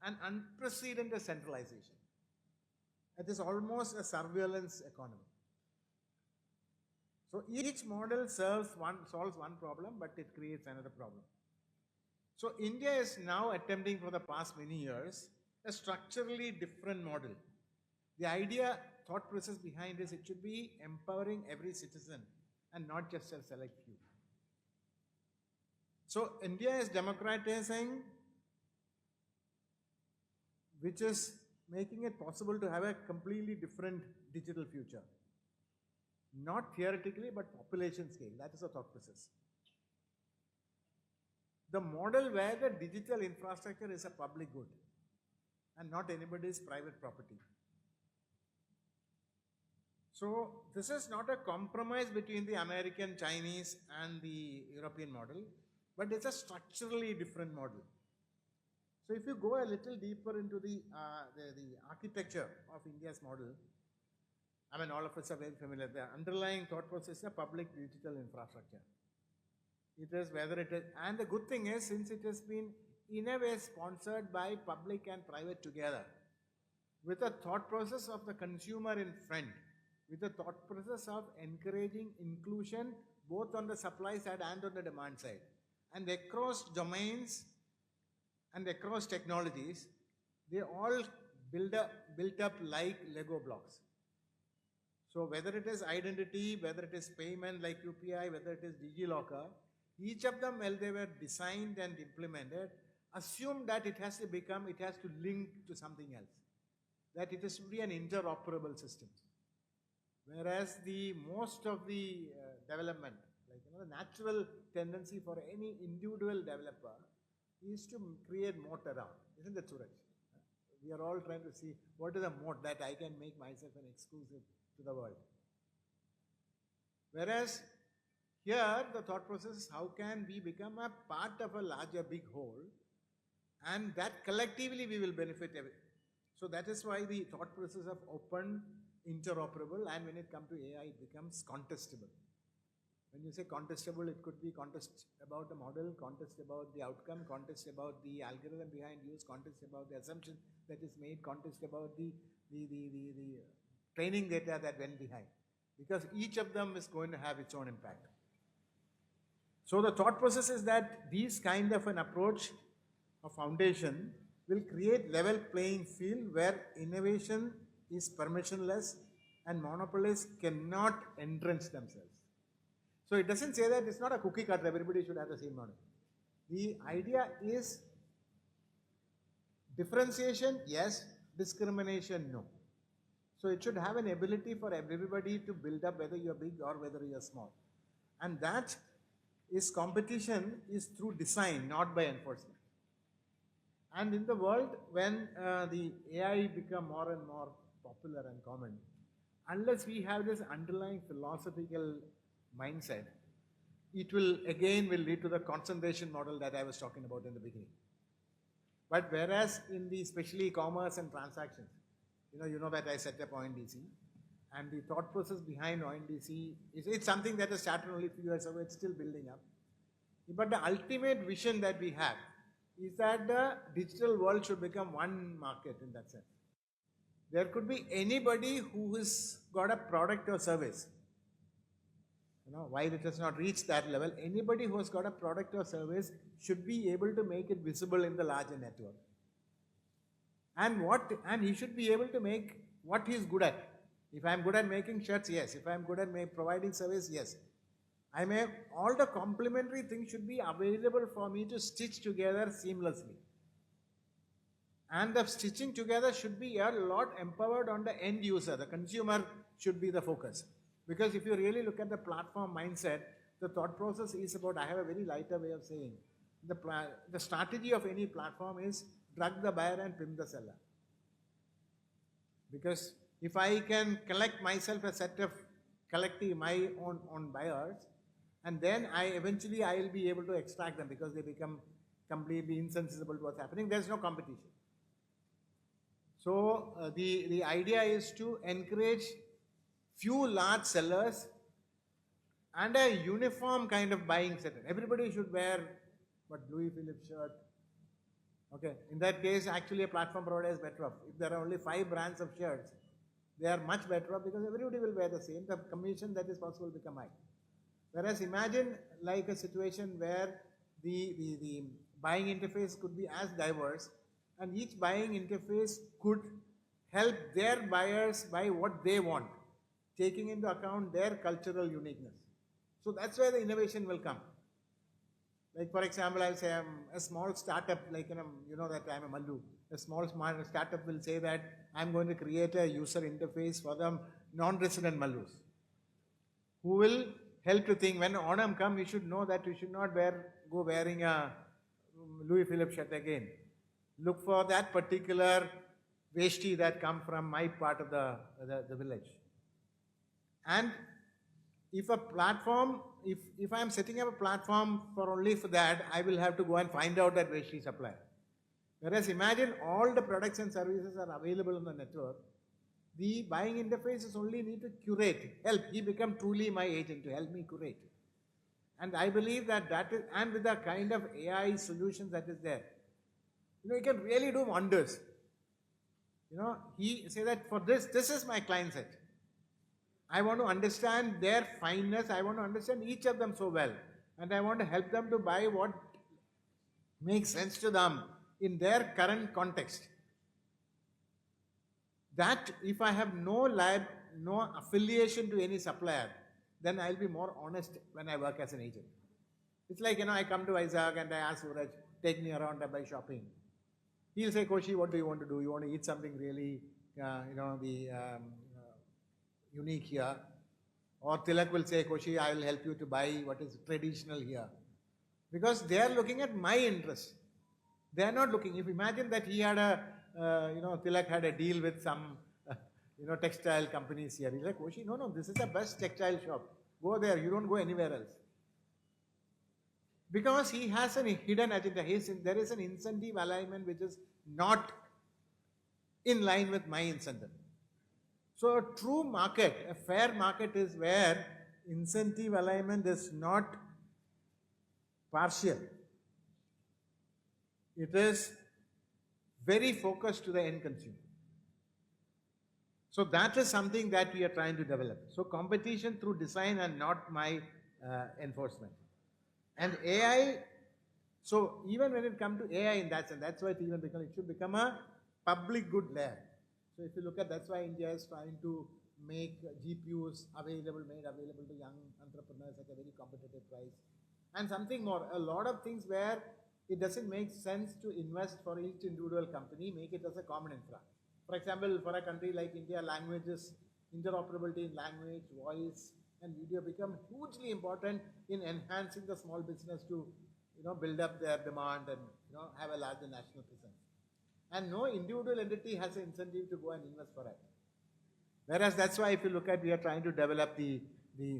and unprecedented centralization. It is almost a surveillance economy. So each model solves one problem, but it creates another problem. So India is now attempting for the past many years a structurally different model. The thought process behind this, it should be empowering every citizen and not just a select few. So India is democratizing, which is making it possible to have a completely different digital future. Not theoretically, but population scale. That is the thought process. The model where the digital infrastructure is a public good and not anybody's private property. So this is not a compromise between the American, Chinese and the European model, but it's a structurally different model. So if you go a little deeper into the architecture of India's model, I mean, all of us are very familiar. The underlying thought process is a public digital infrastructure. It is whether it is, and the good thing is, since it has been in a way sponsored by public and private together, with a thought process of the consumer in front, with a thought process of encouraging inclusion both on the supply side and on the demand side, and across domains and across technologies, they all built up like Lego blocks. So whether it is identity, whether it is payment like UPI, whether it is DigiLocker, each of them, when they were designed and implemented, assume that it has to link to something else, that it is to be an interoperable system. Whereas the most of the development, like the natural tendency for any individual developer is to create moat around, isn't it, Suraj? We are all trying to see what is the moat that I can make myself an exclusive to the world. Whereas here the thought process is how can we become a part of a larger big whole, and that collectively we will benefit everything. So that is why the thought process of open, interoperable, and when it comes to AI, it becomes contestable. When you say contestable, it could be contest about the model, contest about the outcome, contest about the algorithm behind use, contest about the assumption that is made, contest about the training data that went behind. Because each of them is going to have its own impact. So the thought process is that these kind of an approach of foundation will create level playing field where innovation is permissionless and monopolists cannot entrench themselves. So it doesn't say that it's not a cookie cutter, everybody should have the same model. The idea is differentiation, yes, discrimination, no. So it should have an ability for everybody to build up, whether you're big or whether you're small. And that is competition is through design, not by enforcement. And in the world, when the AI become more and more popular and common, unless we have this underlying philosophical mindset, it will lead to the concentration model that I was talking about in the beginning. But whereas in the especially commerce and transactions, you know that I set up ONDC, and the thought process behind ONDC it's something that has started only a few years ago, it's still building up. But the ultimate vision that we have is that the digital world should become one market in that sense. There could be anybody who has got a product or service. While it has not reached that level, anybody who has got a product or service should be able to make it visible in the larger network. And he should be able to make what he is good at. If I am good at making shirts, yes. If I am good at providing service, yes. All the complementary things should be available for me to stitch together seamlessly. And the stitching together should be a lot empowered on the end user. The consumer should be the focus. Because if you really look at the platform mindset, the thought process is about, I have a very lighter way of saying, the strategy of any platform is drug the buyer and pimp the seller. Because if I can collect myself a set of collecting my own buyers, and then I will be able to extract them because they become completely insensible to what's happening. There's no competition. So the idea is to encourage few large sellers and a uniform kind of buying setup. Everybody should wear Louis Philippe shirt, Okay, in that case, actually a platform provider is better off. If there are only 5 brands of shirts, they are much better off because everybody will wear the same. The commission that is possible will become high. Whereas imagine like a situation where the buying interface could be as diverse and each buying interface could help their buyers buy what they want, taking into account their cultural uniqueness. So that's where the innovation will come. Like for example, I'll say a small startup, like you know that I'm a Mallu. A small startup will say that I'm going to create a user interface for the non-resident Mallus, who will help to think when Onam come, you should know that you should not go wearing a Louis Philippe shirt again. Look for that particular veshti that come from my part of the village. And if a platform, if I am setting up a platform only for that, I will have to go and find out that veshti supplier. Whereas imagine all the products and services are available on the network. The buying interfaces only need to curate, help. He become truly my agent to help me curate. And I believe that is, and with the kind of AI solutions that is there, you can really do wonders. He say that for this is my client set. I want to understand their fineness. I want to understand each of them so well. And I want to help them to buy what makes sense to them in their current context. That if I have no affiliation to any supplier, then I'll be more honest when I work as an agent. It's like, I come to Vizag and I ask Suraj, take me around by shopping. He'll say, Koshy, what do you want to do? You want to eat something really, unique here? Or Tilak will say, Koshy, I will help you to buy what is traditional here. Because they are looking at my interest. They are not looking, if imagine that he had Tilak had a deal with some, textile companies here. He's like, Koshy, no, this is the best textile shop. Go there, you don't go anywhere else. Because he has a hidden agenda. There is an incentive alignment which is not in line with my incentive. So a true market, a fair market is where incentive alignment is not partial. It is very focused to the end consumer. So that is something that we are trying to develop. So competition through design and not my enforcement. And AI, so even when it comes to AI in that sense, that's why it should become a public good layer. So if you look at, that's why India is trying to make GPUs made available to young entrepreneurs at a very competitive price. And something more, a lot of things where it doesn't make sense to invest for each individual company, make it as a common infra. For example, for a country like India, languages, interoperability in language, voice, and video become hugely important in enhancing the small business to, build up their demand and, have a larger national presence. And no individual entity has an incentive to go and invest for it. Whereas that's why if you look at, we are trying to develop the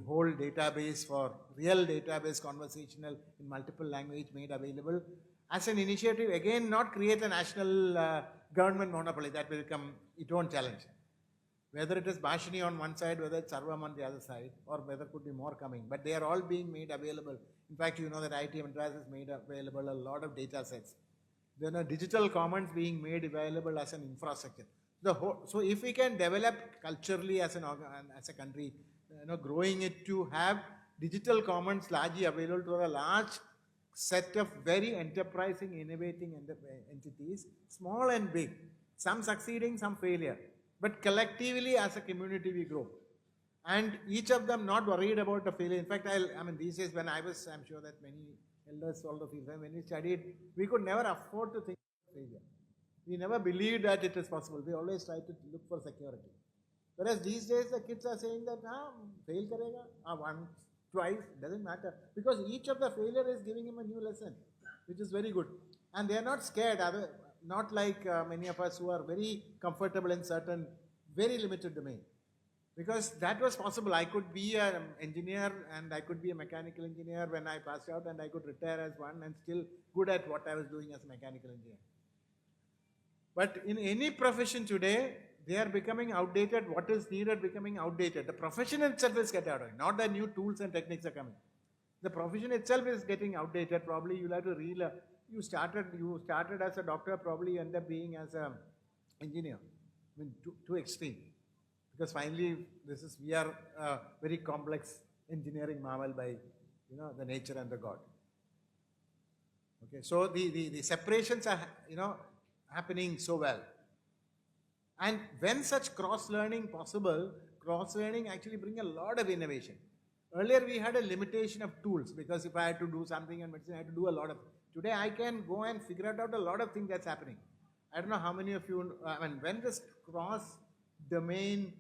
whole database for real database conversational in multiple language made available as an initiative, again, not create a national government monopoly that will become its own challenge. Whether it is Bhashini on one side, whether it's Sarvam on the other side, or whether could be more coming. But they are all being made available. In fact, you know that IIT Madras has made available a lot of data sets. There are digital commons being made available as an infrastructure. So if we can develop culturally as a country, growing it to have digital commons largely available to a large set of very enterprising, innovating entities, small and big, some succeeding, some failure. But collectively as a community we grow. And each of them not worried about the failure. In fact, these days when I'm sure that many elders also feel that when we studied, we could never afford to think of failure. We never believed that it is possible. We always try to look for security. Whereas these days the kids are saying that, fail karega, once, twice, doesn't matter. Because each of the failure is giving him a new lesson, which is very good. And they are not scared, not like many of us who are very comfortable in certain very limited domain. Because that was possible. I could be an engineer and I could be a mechanical engineer when I passed out and I could retire as one and still good at what I was doing as a mechanical engineer. But in any profession today, they are becoming outdated. What is needed becoming outdated. The profession itself is getting outdated. Not the new tools and techniques are coming. The profession itself is getting outdated. Probably you'll have to you started as a doctor, probably you end up being as a engineer. I mean, too extreme. Because finally, we are a very complex engineering marvel by, the nature and the God. Okay, so the separations are, happening so well. And when such cross-learning possible, cross-learning actually bring a lot of innovation. Earlier we had a limitation of tools, because if I had to do something in medicine, I had to do a lot of. Today I can go and figure out a lot of things that's happening. I don't know how many of you, when this cross-domain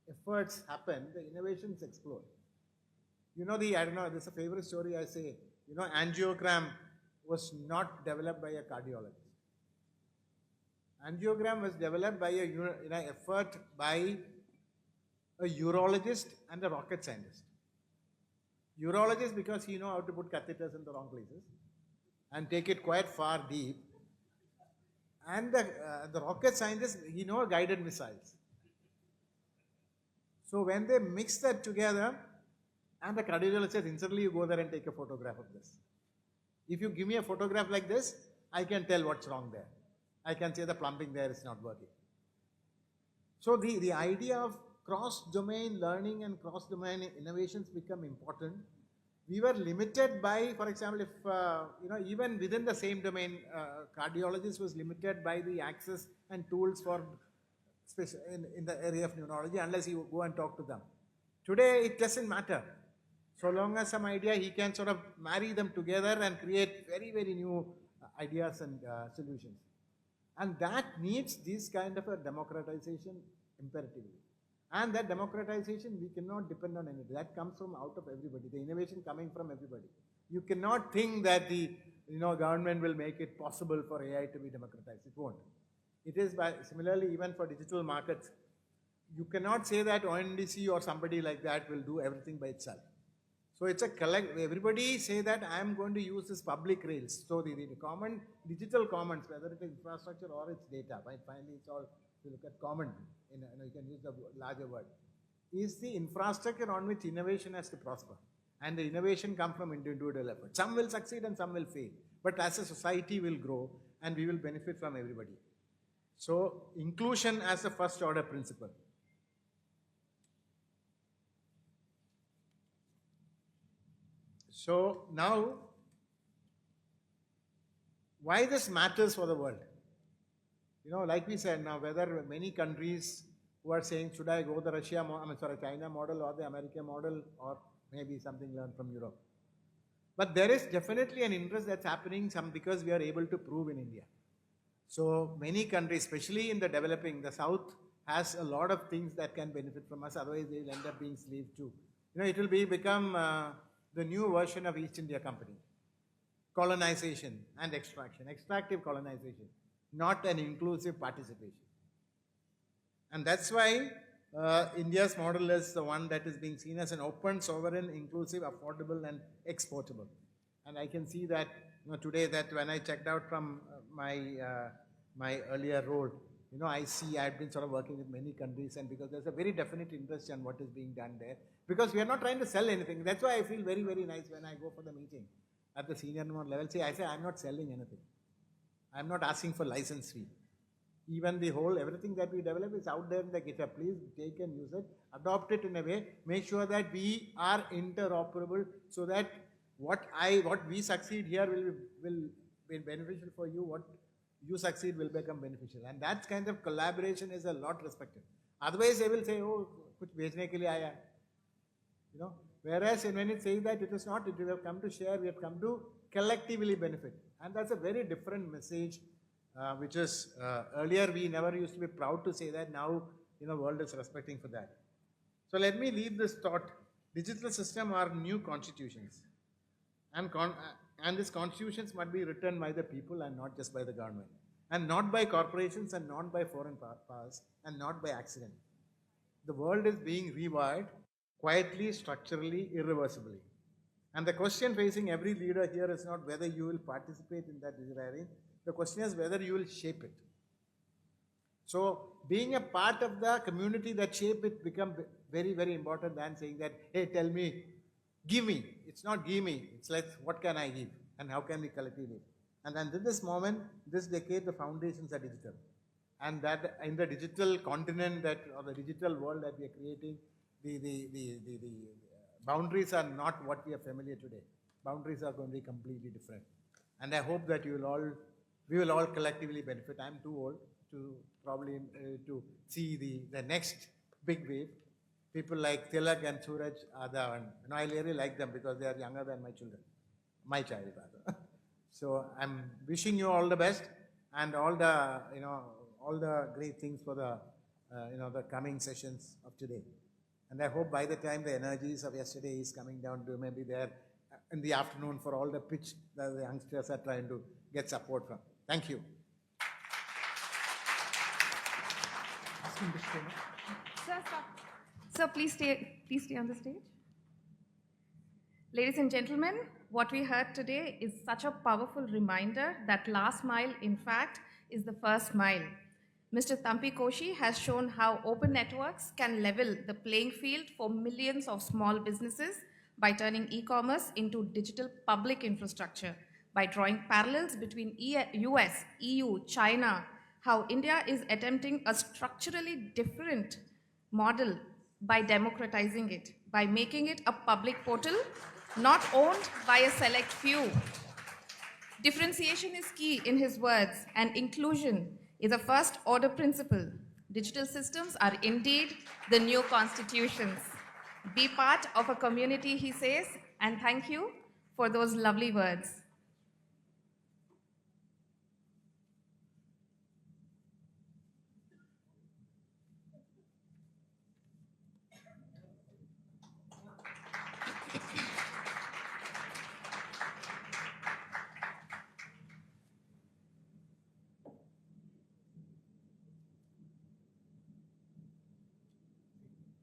efforts happen, the innovations explode. There's a favorite story I say, angiogram was not developed by a cardiologist. Angiogram was developed by an effort by a urologist and a rocket scientist. Urologist because he knows how to put catheters in the wrong places and take it quite far deep. And the rocket scientist, he knows guided missiles. So when they mix that together, and the cardiologist says, instantly you go there and take a photograph of this. If you give me a photograph like this, I can tell what's wrong there. I can say the plumbing there is not working. So the idea of cross-domain learning and cross-domain innovations become important. We were limited by, for example, if, even within the same domain, cardiologist was limited by the access and tools for in the area of neurology, unless you go and talk to them. Today, it doesn't matter. So long as some idea, he can sort of marry them together and create very, very new ideas and solutions. And that needs this kind of a democratization imperatively. And that democratization, we cannot depend on anything. That comes from out of everybody, the innovation coming from everybody. You cannot think that the government will make it possible for AI to be democratized. It won't. It is similarly, even for digital markets, you cannot say that ONDC or somebody like that will do everything by itself. So it's a everybody say that I am going to use this public rails. So the common, digital commons, whether it is infrastructure or its data, right? Finally it's all, if you look at common, you can use the larger word, is the infrastructure on which innovation has to prosper. And the innovation comes from individual effort. Some will succeed and some will fail. But as a society will grow and we will benefit from everybody. So inclusion as the first order principle. So now, why this matters for the world? Like we said now, whether many countries who are saying, should I go the China model or the American model, or maybe something learned from Europe. But there is definitely an interest that's happening, because we are able to prove in India. So many countries, especially in the developing, the South has a lot of things that can benefit from us, otherwise they will end up being slaves too. It will become the new version of East India Company. Colonization and extraction, extractive colonization, not an inclusive participation. And that's why India's model is the one that is being seen as an open, sovereign, inclusive, affordable and exportable. And I can see that today, that when I checked out from my earlier role, I see I've been sort of working with many countries, and because there's a very definite interest in what is being done there. Because we are not trying to sell anything. That's why I feel very, very nice when I go for the meeting at the senior level. I say I'm not selling anything. I'm not asking for license fee. Even everything that we develop is out there in the GitHub. Please take and use it, adopt it in a way, make sure that we are interoperable, so that what we succeed here will be beneficial for you. What you succeed will become beneficial. And that kind of collaboration is a lot respected. Otherwise, they will say, oh, kuch bechne ke liye aaya. Whereas when it says that it is not, we have come to share, we have come to collectively benefit. And that's a very different message, which is, earlier we never used to be proud to say that. Now, world is respecting for that. So let me leave this thought. Digital system are new constitutions. And these constitutions must be written by the people and not just by the government. And not by corporations and not by foreign powers and not by accident. The world is being rewired quietly, structurally, irreversibly. And the question facing every leader here is not whether you will participate in that rewiring. The question is whether you will shape it. So being a part of the community that shape it becomes very, very important than saying that, hey, tell me, give me. It's not give me. It's like, what can I give? And how can we collectively live? And then at this moment, this decade, the foundations are digital. And that in the digital continent that, or the digital world that we are creating, the boundaries are not what we are familiar today. Boundaries are going to be completely different. And I hope that we will all collectively benefit. I'm too old to probably to see the next big wave. People like Tilak and Suraj are the one. I really like them because they are younger than my children, my child rather. So I'm wishing you all the best and all the great things for the coming sessions of today. And I hope by the time the energies of yesterday is coming down to maybe there in the afternoon for all the pitch that the youngsters are trying to get support from. Thank you. Sir, please stay on the stage. Ladies and gentlemen, what we heard today is such a powerful reminder that last mile, in fact, is the first mile. Mr. Tampy Koshy has shown how open networks can level the playing field for millions of small businesses by turning e-commerce into digital public infrastructure, by drawing parallels between US, EU, China, how India is attempting a structurally different model by democratizing it, by making it a public portal not owned by a select few. Differentiation is key in his words, and inclusion is a first order principle. Digital systems are indeed the new constitutions. Be part of a community, he says, and thank you for those lovely words.